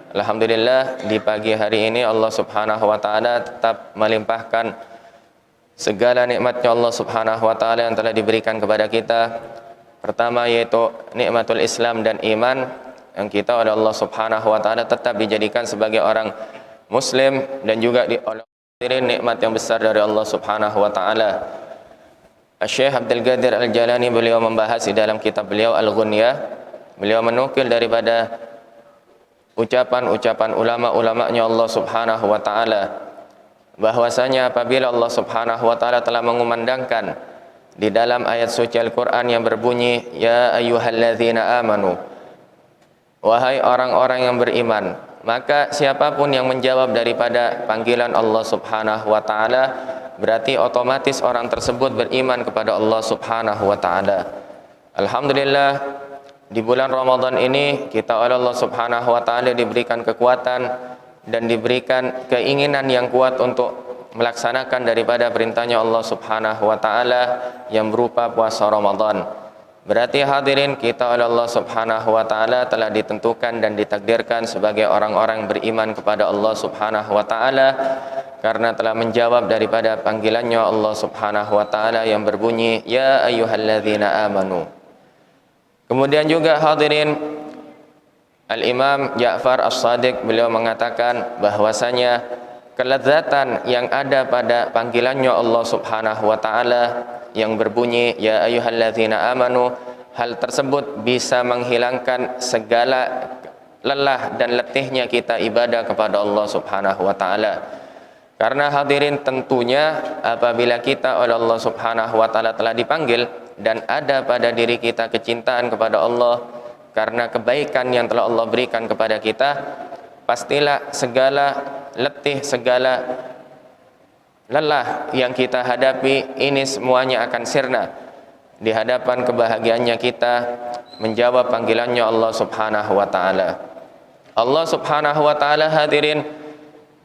Alhamdulillah di pagi hari ini Allah Subhanahu wa taala tetap melimpahkan segala nikmatnya Allah Subhanahu wa taala yang telah diberikan kepada kita. Pertama yaitu nikmatul Islam dan iman, yang kita oleh Allah Subhanahu wa taala tetap dijadikan sebagai orang muslim, dan juga oleh nikmat yang besar dari Allah Subhanahu wa taala. Syekh Abdul Qadir Al-Jalani beliau membahas di dalam kitab beliau Al-Ghunyah, beliau menukil daripada ucapan-ucapan ulama-ulamanya Allah Subhanahu wa taala bahwasanya apabila Allah Subhanahu wa taala telah mengumandangkan di dalam ayat suci Al-Qur'an yang berbunyi ya ayyuhalladzina amanu, wahai orang-orang yang beriman, maka siapapun yang menjawab daripada panggilan Allah Subhanahu wa taala berarti otomatis orang tersebut beriman kepada Allah Subhanahu wa taala. Alhamdulillah, di bulan Ramadan ini kita oleh Allah Subhanahu wa taala diberikan kekuatan dan diberikan keinginan yang kuat untuk melaksanakan daripada perintahnya Allah Subhanahu wa taala yang berupa puasa Ramadan. Berarti hadirin, kita oleh Allah Subhanahu wa taala telah ditentukan dan ditakdirkan sebagai orang-orang beriman kepada Allah Subhanahu wa taala karena telah menjawab daripada panggilannya Allah Subhanahu wa taala yang berbunyi ya ayyuhalladzina amanu. Kemudian juga hadirin, Al-Imam Ja'far As-Shadiq beliau mengatakan bahwasanya kelezatan yang ada pada panggilannya Allah Subhanahu wa taala yang berbunyi ya ayyuhalladzina amanu, hal tersebut bisa menghilangkan segala lelah dan letihnya kita ibadah kepada Allah Subhanahu wa taala. Karena hadirin, tentunya apabila kita oleh Allah Subhanahu wa taala telah dipanggil dan ada pada diri kita kecintaan kepada Allah karena kebaikan yang telah Allah berikan kepada kita, pastilah segala letih, segala lelah yang kita hadapi ini semuanya akan sirna di hadapan kebahagiaannya kita menjawab panggilannya Allah Subhanahu wa taala. Allah Subhanahu wa taala hadirin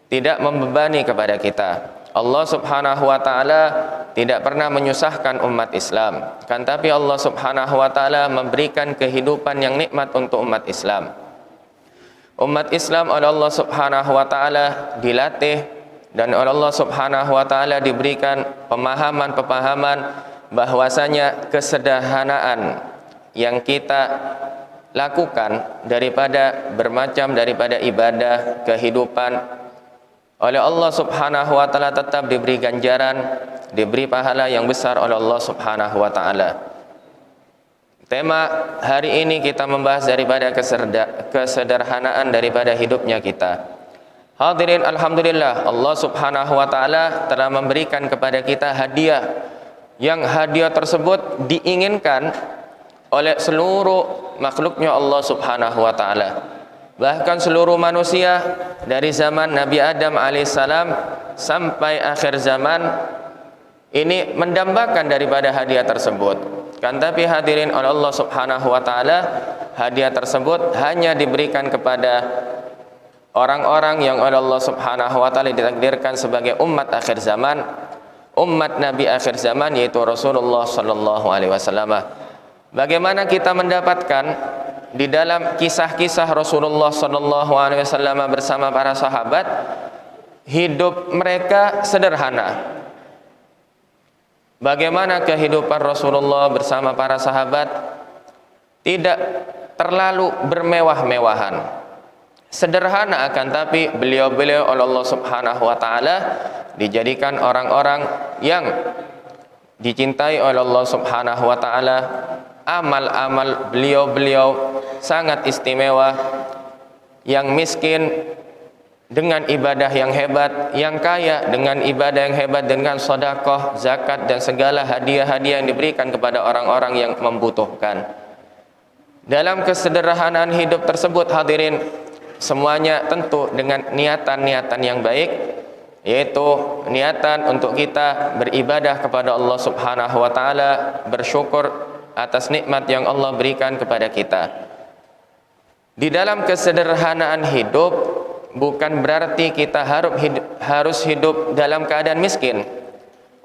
tidak membebani kepada kita. Allah Subhanahu wa taala tidak pernah menyusahkan umat Islam, kan tapi Allah Subhanahu wa taala memberikan kehidupan yang nikmat untuk umat Islam. Umat Islam oleh Allah Subhanahu wa taala dilatih dan oleh Allah Subhanahu wa taala diberikan pemahaman-pemahaman bahwasanya kesederhanaan yang kita lakukan daripada bermacam daripada ibadah, kehidupan, oleh Allah Subhanahu wa taala tetap diberi ganjaran, diberi pahala yang besar oleh Allah Subhanahu wa taala. Tema hari ini kita membahas daripada kesederhanaan daripada hidupnya kita. Hadirin, alhamdulillah Allah Subhanahu wa taala telah memberikan kepada kita hadiah, yang hadiah tersebut diinginkan oleh seluruh makhluknya Allah Subhanahu wa taala. Bahkan seluruh manusia dari zaman Nabi Adam alaihissalam sampai akhir zaman ini mendambakan daripada hadiah tersebut. Kan tapi hadirin oleh Allah Subhanahu wa taala, hadiah tersebut hanya diberikan kepada orang-orang yang oleh Allah Subhanahu wa taala ditakdirkan sebagai umat akhir zaman, umat Nabi akhir zaman, yaitu Rasulullah sallallahu alaihi wasallam. Bagaimana kita mendapatkan di dalam kisah-kisah Rasulullah sallallahu alaihi wasallam bersama para sahabat, hidup mereka sederhana. Bagaimana kehidupan Rasulullah bersama para sahabat? Tidak terlalu bermewah-mewahan, sederhana, akan tapi beliau-beliau oleh Allah Subhanahu wa taala dijadikan orang-orang yang dicintai oleh Allah Subhanahu wa taala. Amal-amal beliau-beliau sangat istimewa, yang miskin dengan ibadah yang hebat, yang kaya dengan ibadah yang hebat, dengan sedekah, zakat, dan segala hadiah-hadiah yang diberikan kepada orang-orang yang membutuhkan. Dalam kesederhanaan hidup tersebut hadirin, semuanya tentu dengan niatan-niatan yang baik, yaitu niatan untuk kita beribadah kepada Allah Subhanahu wa taala, bersyukur atas nikmat yang Allah berikan kepada kita. Di dalam kesederhanaan hidup bukan berarti kita harus hidup dalam keadaan miskin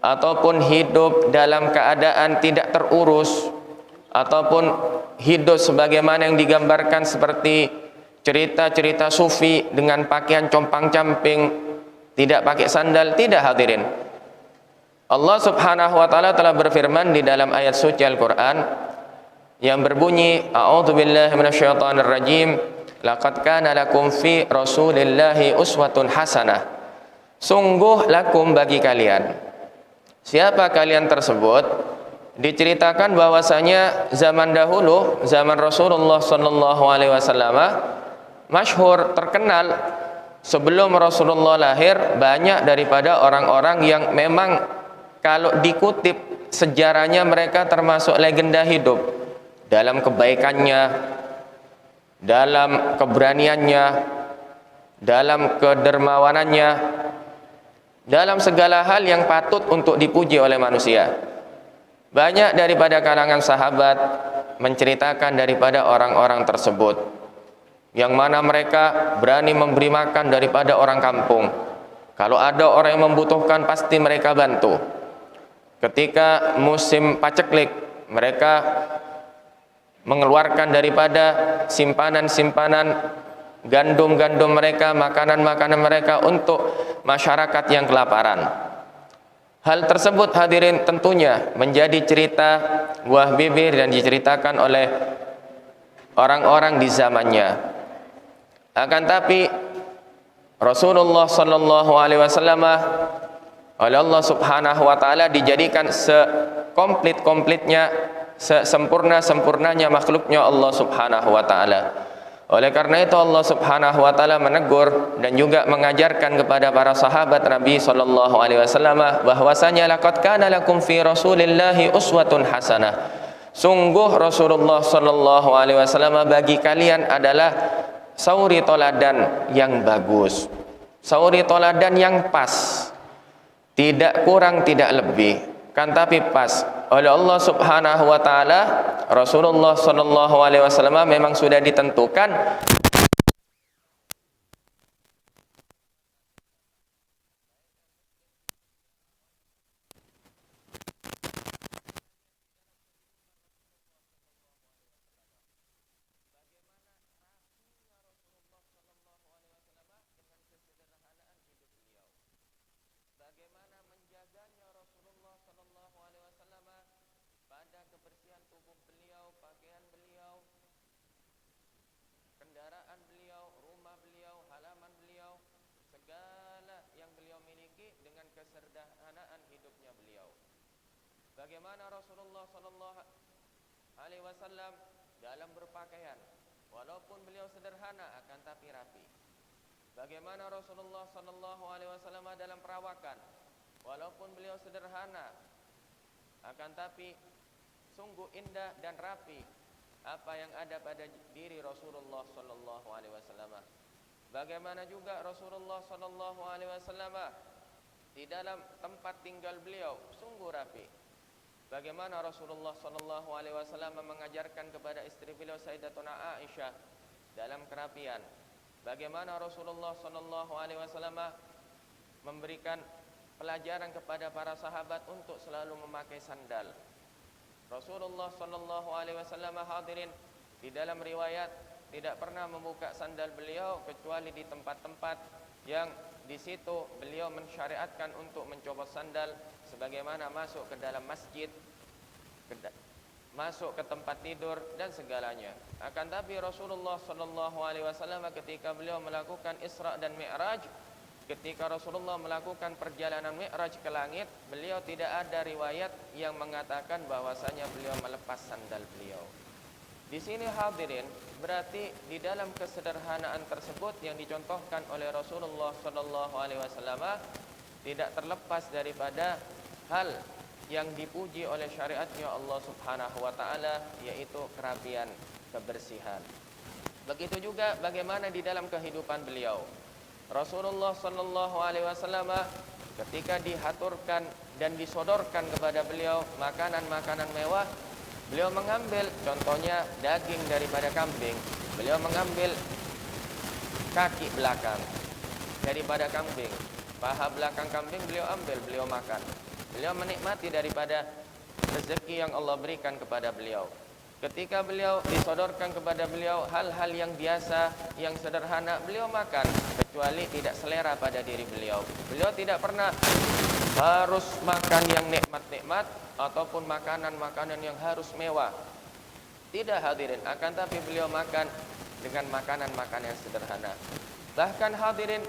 ataupun hidup dalam keadaan tidak terurus ataupun hidup sebagaimana yang digambarkan seperti cerita-cerita sufi dengan pakaian compang-camping, tidak pakai sandal, tidak hadirin. Allah Subhanahu wa taala telah berfirman di dalam ayat suci Al-Qur'an yang berbunyi, a'udzubillahi minasyaitonir rajim, laqad kana lakum fi rasulillahi uswatun hasanah. Sungguh lakum bagi kalian. Siapa kalian tersebut? Diceritakan bahwasanya zaman dahulu, zaman Rasulullah sallallahu alaihi wasallam, masyhur, terkenal, sebelum Rasulullah lahir, banyak daripada orang-orang yang memang kalau dikutip sejarahnya mereka termasuk legenda hidup dalam kebaikannya, dalam keberaniannya, dalam kedermawanannya, dalam segala hal yang patut untuk dipuji oleh manusia. Banyak daripada kalangan sahabat menceritakan daripada orang-orang tersebut, yang mana mereka berani memberi makan daripada orang kampung. Kalau ada orang yang membutuhkan, pasti mereka bantu. Ketika musim paceklik, mereka mengeluarkan daripada simpanan-simpanan gandum-gandum mereka, makanan-makanan mereka untuk masyarakat yang kelaparan. Hal tersebut hadirin tentunya menjadi cerita buah bibir dan diceritakan oleh orang-orang di zamannya. Akan tapi Rasulullah sallallahu alaihi wasallam oleh Allah Subhanahu wa taala dijadikan sekomplit-komplitnya, sesempurna-sempurnanya makhluknya Allah Subhanahu wa taala. Oleh karena itu Allah Subhanahu wa taala menegur dan juga mengajarkan kepada para sahabat Nabi sallallahu alaihi wasallam bahwasanya laqad kana lakum fi rasulillahi uswatun hasanah. Sungguh Rasulullah sallallahu alaihi wasallam bagi kalian adalah sauri toladan yang bagus, sauri toladan yang pas, tidak kurang tidak lebih, kan tapi pas. Oleh Allah Subhanahu wa taala, Rasulullah sallallahu alaihi wasallam memang sudah ditentukan bagaimana menjaganya Rasulullah sallallahu alaihi wasallam pada kebersihan tubuh beliau, pakaian beliau, kendaraan beliau, rumah beliau, halaman beliau, segala yang beliau miliki dengan kesederhanaan hidupnya beliau. Bagaimana Rasulullah sallallahu alaihi wasallam dalam berpakaian, walaupun beliau sederhana akan tapi rapi. Bagaimana Rasulullah sallallahu alaihi wasallam dalam perawakan, walaupun beliau sederhana akan tapi sungguh indah dan rapi apa yang ada pada diri Rasulullah sallallahu alaihi wasallam. Bagaimana juga Rasulullah sallallahu alaihi wasallam di dalam tempat tinggal beliau sungguh rapi. Bagaimana Rasulullah sallallahu alaihi wasallam mengajarkan kepada istri beliau Sayyidatuna Aisyah dalam kerapian. Bagaimana Rasulullah sallallahu alaihi wasallam memberikan pelajaran kepada para sahabat untuk selalu memakai sandal. Rasulullah sallallahu alaihi wasallam hadirin di dalam riwayat tidak pernah membuka sandal beliau kecuali di tempat-tempat yang di situ beliau mensyariatkan untuk mencopot sandal, sebagaimana masuk ke dalam masjid, masuk ke tempat tidur dan segalanya. Akan tapi Rasulullah sallallahu alaihi wasallam ketika beliau melakukan Isra dan Mi'raj, ketika Rasulullah melakukan perjalanan Mi'raj ke langit, beliau tidak ada riwayat yang mengatakan bahwasanya beliau melepas sandal beliau. Di sini hadirin, berarti di dalam kesederhanaan tersebut yang dicontohkan oleh Rasulullah sallallahu alaihi wasallam tidak terlepas daripada hal yang dipuji oleh syariatnya Allah Subhanahu wa taala, yaitu kerapian, kebersihan. Begitu juga bagaimana di dalam kehidupan beliau. Rasulullah sallallahu alaihi wasallam ketika dihaturkan dan disodorkan kepada beliau makanan-makanan mewah, beliau mengambil contohnya daging daripada kambing, beliau mengambil kaki belakang daripada kambing, paha belakang kambing beliau ambil, beliau makan. Beliau menikmati daripada rezeki yang Allah berikan kepada beliau. Ketika beliau disodorkan kepada beliau hal-hal yang biasa, yang sederhana, beliau makan, kecuali tidak selera pada diri beliau. Beliau tidak pernah harus makan yang nikmat-nikmat ataupun makanan-makanan yang harus mewah. Tidak hadirin, akan tapi beliau makan dengan makanan-makanan yang sederhana. Bahkan hadirin,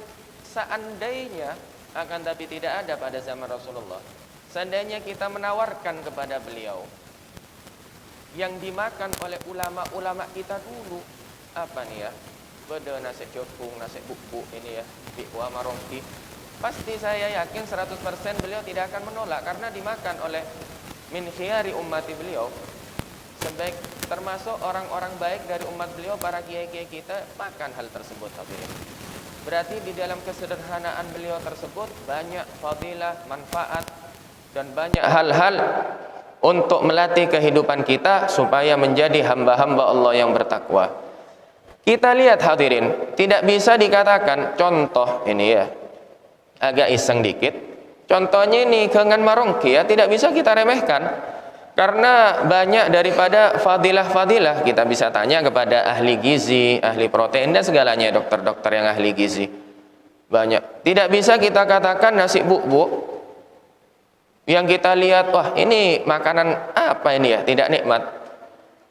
seandainya, akan tapi tidak ada pada zaman Rasulullah, seandainya kita menawarkan kepada beliau yang dimakan oleh ulama-ulama kita dulu, apa nih ya, beda nasi jokung, nasi bubuk ini ya, bikwa marongki, pasti saya yakin 100% beliau tidak akan menolak, karena dimakan oleh min khiyari ummati beliau, sebaik termasuk orang-orang baik dari umat beliau, para kiai-kiai kita makan hal tersebut. Berarti di dalam kesederhanaan beliau tersebut banyak fadilah, manfaat, dan banyak hal-hal untuk melatih kehidupan kita supaya menjadi hamba-hamba Allah yang bertakwa. Kita lihat hadirin, tidak bisa dikatakan, contoh ini ya, agak iseng dikit, contohnya ini kengan marongki ya, tidak bisa kita remehkan, karena banyak daripada fadilah-fadilah. Kita bisa tanya kepada ahli gizi, ahli protein dan segalanya, dokter-dokter yang ahli gizi, banyak. Tidak bisa kita katakan nasi bubuk yang kita lihat, wah ini makanan apa ini ya, tidak nikmat.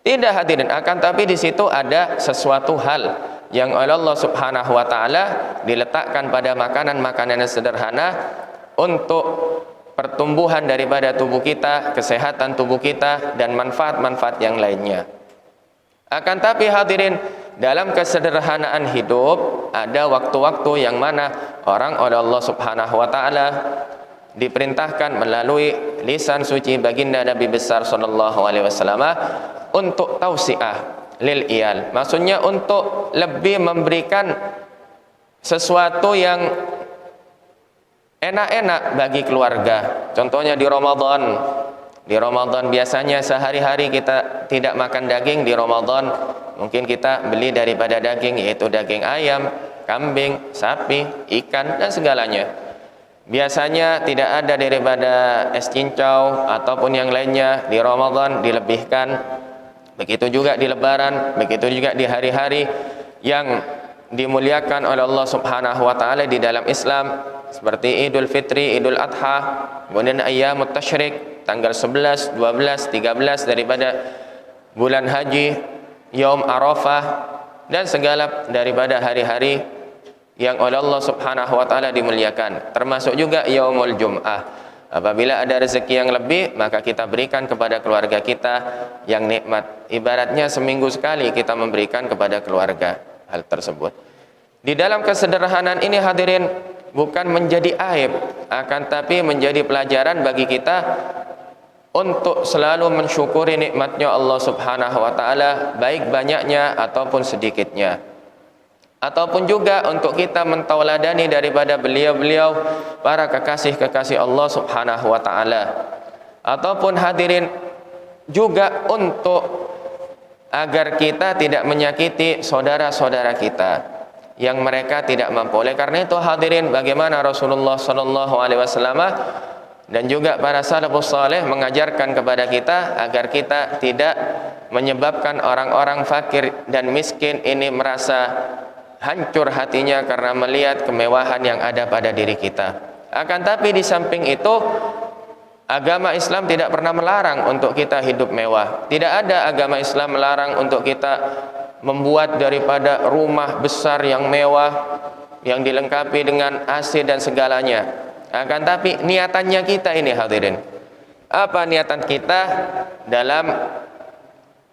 Tidak hadirin, akan tapi di situ ada sesuatu hal yang oleh Allah Subhanahu wa taala diletakkan pada makanan-makanan yang sederhana untuk pertumbuhan daripada tubuh kita, kesehatan tubuh kita, dan manfaat-manfaat yang lainnya. Akan tapi hadirin, dalam kesederhanaan hidup ada waktu-waktu yang mana orang oleh Allah Subhanahu wa taala diperintahkan melalui lisan suci baginda Nabi besar sallallahu alaihi wasallam untuk tausiah lil iyal. Maksudnya untuk lebih memberikan sesuatu yang enak-enak bagi keluarga. Contohnya di Ramadan. Di Ramadan biasanya sehari-hari kita tidak makan daging. Di Ramadan mungkin kita beli daripada daging, yaitu daging ayam, kambing, sapi, ikan, dan segalanya. Biasanya tidak ada daripada es cincau ataupun yang lainnya. Di Ramadan dilebihkan. Begitu juga di Lebaran, begitu juga di hari-hari yang dimuliakan oleh Allah Subhanahu wa taala di dalam Islam, seperti Idul Fitri, Idul Adha, kemudian Ayyamut Tasyrik, tanggal 11, 12, 13 daripada bulan haji, Yaum Arafah, dan segala daripada hari-hari yang oleh Allah Subhanahu wa taala dimuliakan, termasuk juga Yaumul Jum'ah. Apabila ada rezeki yang lebih, maka kita berikan kepada keluarga kita yang nikmat. Ibaratnya seminggu sekali kita memberikan kepada keluarga hal tersebut. Di dalam kesederhanaan ini hadirin, bukan menjadi aib, akan tapi menjadi pelajaran bagi kita untuk selalu mensyukuri nikmatnya Allah Subhanahu wa taala, baik banyaknya ataupun sedikitnya. Ataupun juga untuk kita mentauladani daripada beliau-beliau para kekasih-kekasih Allah Subhanahu wa taala. Ataupun hadirin juga untuk agar kita tidak menyakiti saudara-saudara kita yang mereka tidak mampu. Oleh karena itu hadirin, bagaimana Rasulullah sallallahu alaihi wasallam dan juga para salafus saleh mengajarkan kepada kita agar kita tidak menyebabkan orang-orang fakir dan miskin ini merasa hancur hatinya karena melihat kemewahan yang ada pada diri kita. Akan tapi di samping itu, agama Islam tidak pernah melarang untuk kita hidup mewah. Tidak ada agama Islam melarang untuk kita membuat daripada rumah besar yang mewah, yang dilengkapi dengan AC dan segalanya. Akan tapi niatannya kita ini hadirin, apa niatan kita dalam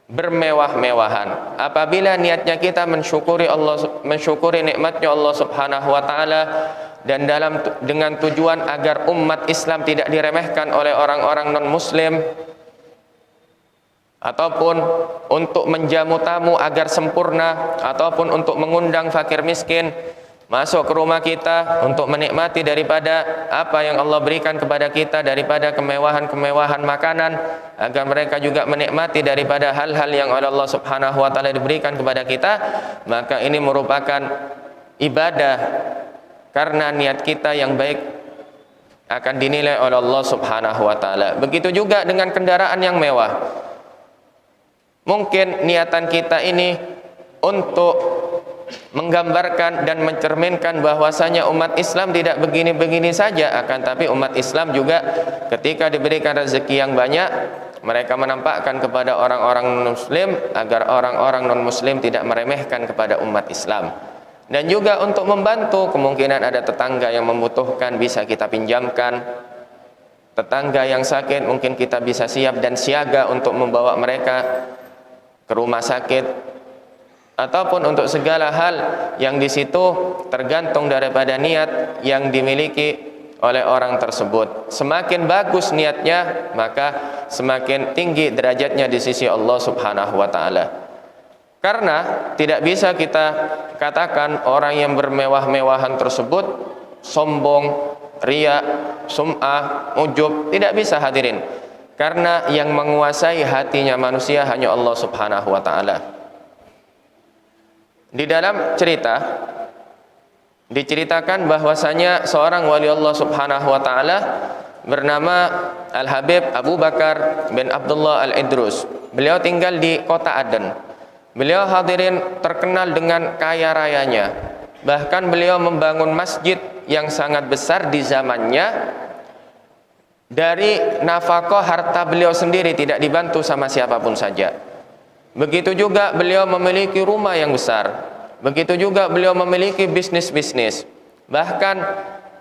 bermewah-mewahan? Apabila niatnya kita mensyukuri Allah, mensyukuri nikmatnya Allah Subhanahu wa taala, dan dengan tujuan agar umat Islam tidak diremehkan oleh orang-orang non muslim, ataupun untuk menjamu tamu agar sempurna, ataupun untuk mengundang fakir miskin masuk ke rumah kita untuk menikmati daripada apa yang Allah berikan kepada kita daripada kemewahan-kemewahan makanan, agar mereka juga menikmati daripada hal-hal yang oleh Allah Subhanahu wa taala diberikan kepada kita, maka ini merupakan ibadah, karena niat kita yang baik akan dinilai oleh Allah Subhanahu wa taala. Begitu juga dengan kendaraan yang mewah. Mungkin niatan kita ini untuk menggambarkan dan mencerminkan bahwasanya umat Islam tidak begini-begini saja, akan tapi umat Islam juga ketika diberikan rezeki yang banyak, mereka menampakkan kepada orang-orang muslim agar orang-orang non-muslim tidak meremehkan kepada umat Islam. Dan juga untuk membantu, kemungkinan ada tetangga yang membutuhkan bisa kita pinjamkan, tetangga yang sakit mungkin kita bisa siap dan siaga untuk membawa mereka ke rumah sakit, ataupun untuk segala hal yang di situ tergantung daripada niat yang dimiliki oleh orang tersebut. Semakin bagus niatnya, maka semakin tinggi derajatnya di sisi Allah Subhanahu wa taala. Karena tidak bisa kita katakan orang yang bermewah-mewahan tersebut sombong, riya, sum'ah, ujub, tidak bisa hadirin. Karena yang menguasai hatinya manusia hanya Allah Subhanahu wa taala. Di dalam cerita diceritakan bahwasanya seorang wali Allah Subhanahu wa taala bernama Al-Habib Abu Bakar bin Abdullah Al-Idrus. Beliau tinggal di kota Aden. Beliau hadirin terkenal dengan kaya rayanya. Bahkan beliau membangun masjid yang sangat besar di zamannya dari nafkah harta beliau sendiri, tidak dibantu sama siapapun saja. Begitu juga beliau memiliki rumah yang besar. Begitu juga beliau memiliki bisnis-bisnis. Bahkan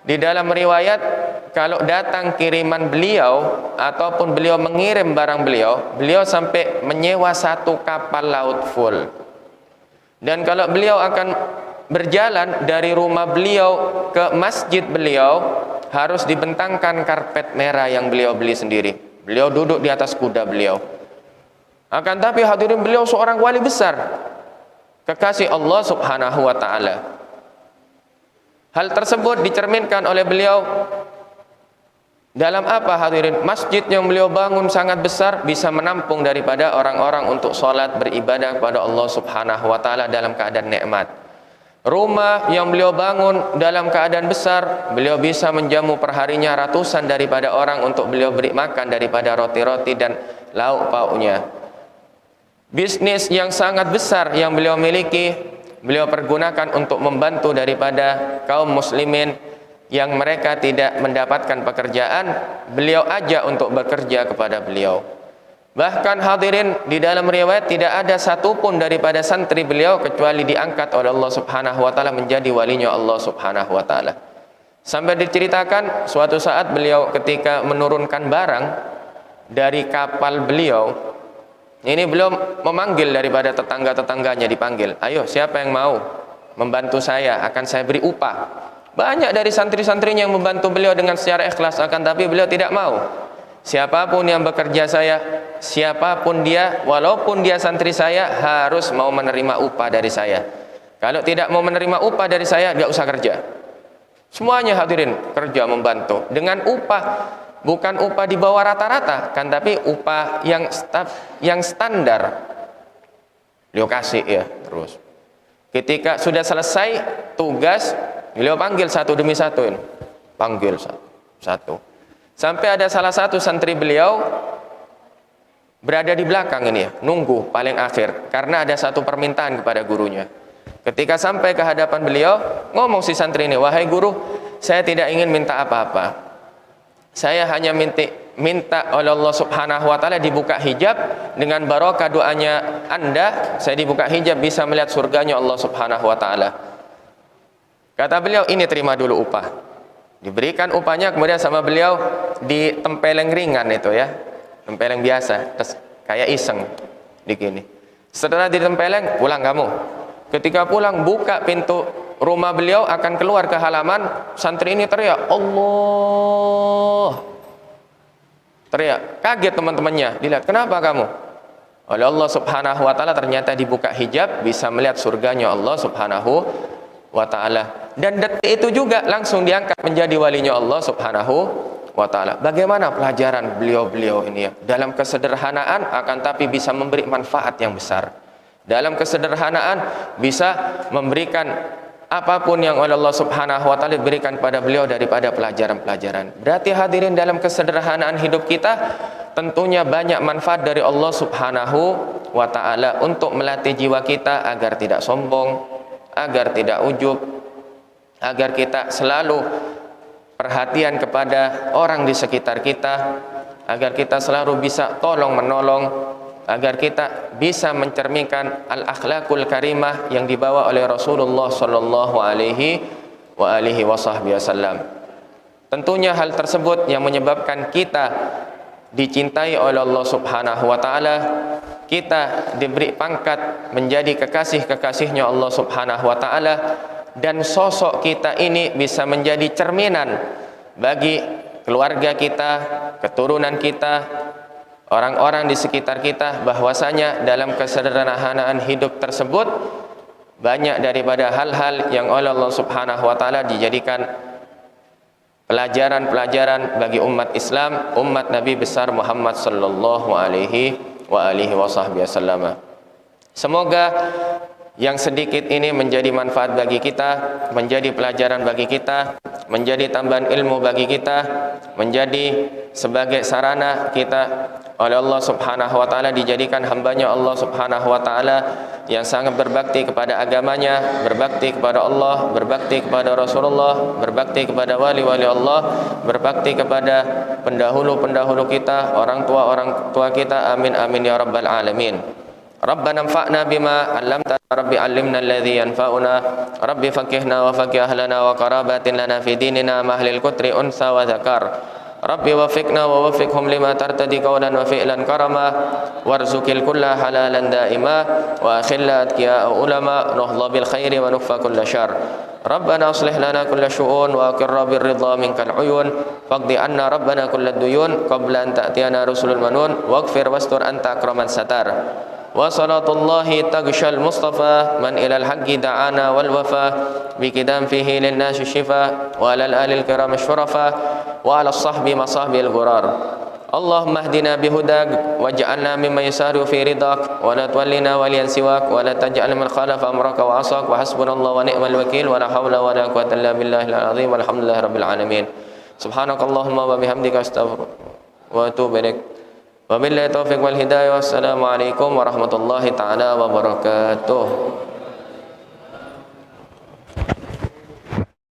di dalam riwayat, kalau datang kiriman beliau ataupun beliau mengirim barang beliau, beliau sampai menyewa satu kapal laut full. Dan kalau beliau akan berjalan dari rumah beliau ke masjid beliau, harus dibentangkan karpet merah yang beliau beli sendiri. Beliau duduk di atas kuda beliau. Akan tapi hadirin, beliau seorang wali besar, kekasih Allah Subhanahu wa taala. Hal tersebut dicerminkan oleh beliau dalam apa hadirin? Masjid yang beliau bangun sangat besar, bisa menampung daripada orang-orang untuk sholat beribadah kepada Allah Subhanahu wa taala dalam keadaan nikmat. Rumah yang beliau bangun dalam keadaan besar, beliau bisa menjamu perharinya ratusan daripada orang untuk beliau beri makan daripada roti-roti dan lauk pauknya. Bisnis yang sangat besar yang beliau miliki, beliau pergunakan untuk membantu daripada kaum muslimin yang mereka tidak mendapatkan pekerjaan, beliau ajak untuk bekerja kepada beliau. Bahkan hadirin, di dalam riwayat tidak ada satupun daripada santri beliau kecuali diangkat oleh Allah Subhanahu wa taala menjadi walinya Allah Subhanahu wa taala. Sampai diceritakan suatu saat beliau ketika menurunkan barang dari kapal beliau, ini beliau memanggil daripada tetangga-tetangganya, dipanggil, "Ayo, siapa yang mau membantu saya, akan saya beri upah." Banyak dari santri-santrinya yang membantu beliau dengan secara ikhlas, akan tapi beliau tidak mau. Siapapun yang bekerja saya, siapapun dia, walaupun dia santri saya, harus mau menerima upah dari saya. Kalau tidak mau menerima upah dari saya, nggak usah kerja. Semuanya hadirin kerja membantu dengan upah, bukan upah di bawah rata-rata, kan, tapi upah yang standar. Beliau kasih ya terus. Ketika sudah selesai tugas, beliau panggil satu demi satu ini. Panggil satu. Sampai ada salah satu santri beliau berada di belakang ini ya, nunggu paling akhir karena ada satu permintaan kepada gurunya. Ketika sampai ke hadapan beliau, ngomong si santri ini, "Wahai guru, saya tidak ingin minta apa-apa. Saya hanya minta oleh Allah Subhanahu wa taala dibuka hijab, dengan barokah doanya Anda, saya dibuka hijab bisa melihat surganya Allah Subhanahu wa taala." Kata beliau, "Ini terima dulu upah." Diberikan upahnya, kemudian sama beliau ditempeleng ringan itu ya, tempeleng biasa, terus kayak iseng begini. Setelah ditempeleng, pulang kamu. Ketika pulang, buka pintu rumah beliau, akan keluar ke halaman, santri ini teriak, "Allah!" Teriak, kaget teman-temannya, dilihat, "Kenapa kamu?" Oleh Allah Subhanahu wa taala ternyata dibuka hijab, bisa melihat surganya Allah Subhanahu wa taala. Dan detik itu juga langsung diangkat menjadi walinya Allah Subhanahu wa taala. Bagaimana pelajaran beliau-beliau ini ya? Dalam kesederhanaan akan tapi bisa memberi manfaat yang besar. Dalam kesederhanaan bisa memberikan apapun yang oleh Allah Subhanahu wa taala berikan kepada beliau daripada pelajaran-pelajaran. Berarti hadirin, dalam kesederhanaan hidup kita tentunya banyak manfaat dari Allah Subhanahu wa taala untuk melatih jiwa kita agar tidak sombong, agar tidak ujub, agar kita selalu perhatian kepada orang di sekitar kita, agar kita selalu bisa tolong menolong, agar kita bisa mencerminkan al-akhlakul karimah yang dibawa oleh Rasulullah sallallahu alaihi wasallam. Tentunya hal tersebut yang menyebabkan kita dicintai oleh Allah Subhanahu wa taala, kita diberi pangkat menjadi kekasih-kekasihnya Allah Subhanahu wa taala, dan sosok kita ini bisa menjadi cerminan bagi keluarga kita, keturunan kita, orang-orang di sekitar kita, bahwasanya dalam kesederhanaan hidup tersebut banyak daripada hal-hal yang oleh Allah Subhanahu wa taala dijadikan pelajaran-pelajaran bagi umat Islam, umat Nabi besar Muhammad sallallahu alaihi wasallam. Semoga yang sedikit ini menjadi manfaat bagi kita, menjadi pelajaran bagi kita, menjadi tambahan ilmu bagi kita, menjadi sebagai sarana kita oleh Allah Subhanahu wa taala dijadikan hambanya Allah Subhanahu wa taala yang sangat berbakti kepada agamanya, berbakti kepada Allah, berbakti kepada Rasulullah, berbakti kepada wali-wali Allah, berbakti kepada pendahulu-pendahulu kita, orang tua kita. Amin amin ya rabbal alamin. Rabbana anfa'na bima 'allamtana, rabbi 'allimna alladhi yanfa'una, rabbi faqihna wa faqih ahlana wa qarabatin lana fi dinina mahlil kutri unsa wa dzakar, rabbi wafiqna wa wafiqhum lima tartadi qawlan wa fi'lan karama, warzuqil kulla halalan daima, wa akhilla atqiya ulama nuhdha bil khairi wa nukfa kulla syarr. Rabbana aslih lana kulla syu'un wa aqirra bir ridha minkal uyun, faqdi anna rabbana kulla duyun qabla an ta'tiyana rusulul manun, waghfir wastur anta akraman satar. Wa salatullahi tagshal mustafa man ilal haqqi da'ana wal wafa bikidam fihi lin nasi shifa wa alal alil kiram syurafa wa ala sahbi masahbil ghurar. Allahumma hdina bihudak waj'alna mimman yasaru fi ridak wa la tuwallina waliyan siwak wa la taj'al man khalafa amraka wa asak wa hasbunallahu wa ni'mal wakil wa la hawla wa la quwwata illa billahil azim walhamdulillahi rabbil alamin. Subhanakallahumma wa bihamdika astaghfiruka wa atubu ilaik. Wabillahi taufiq wal hidayah. Wassalamualaikum warahmatullahi taala wabarakatuh.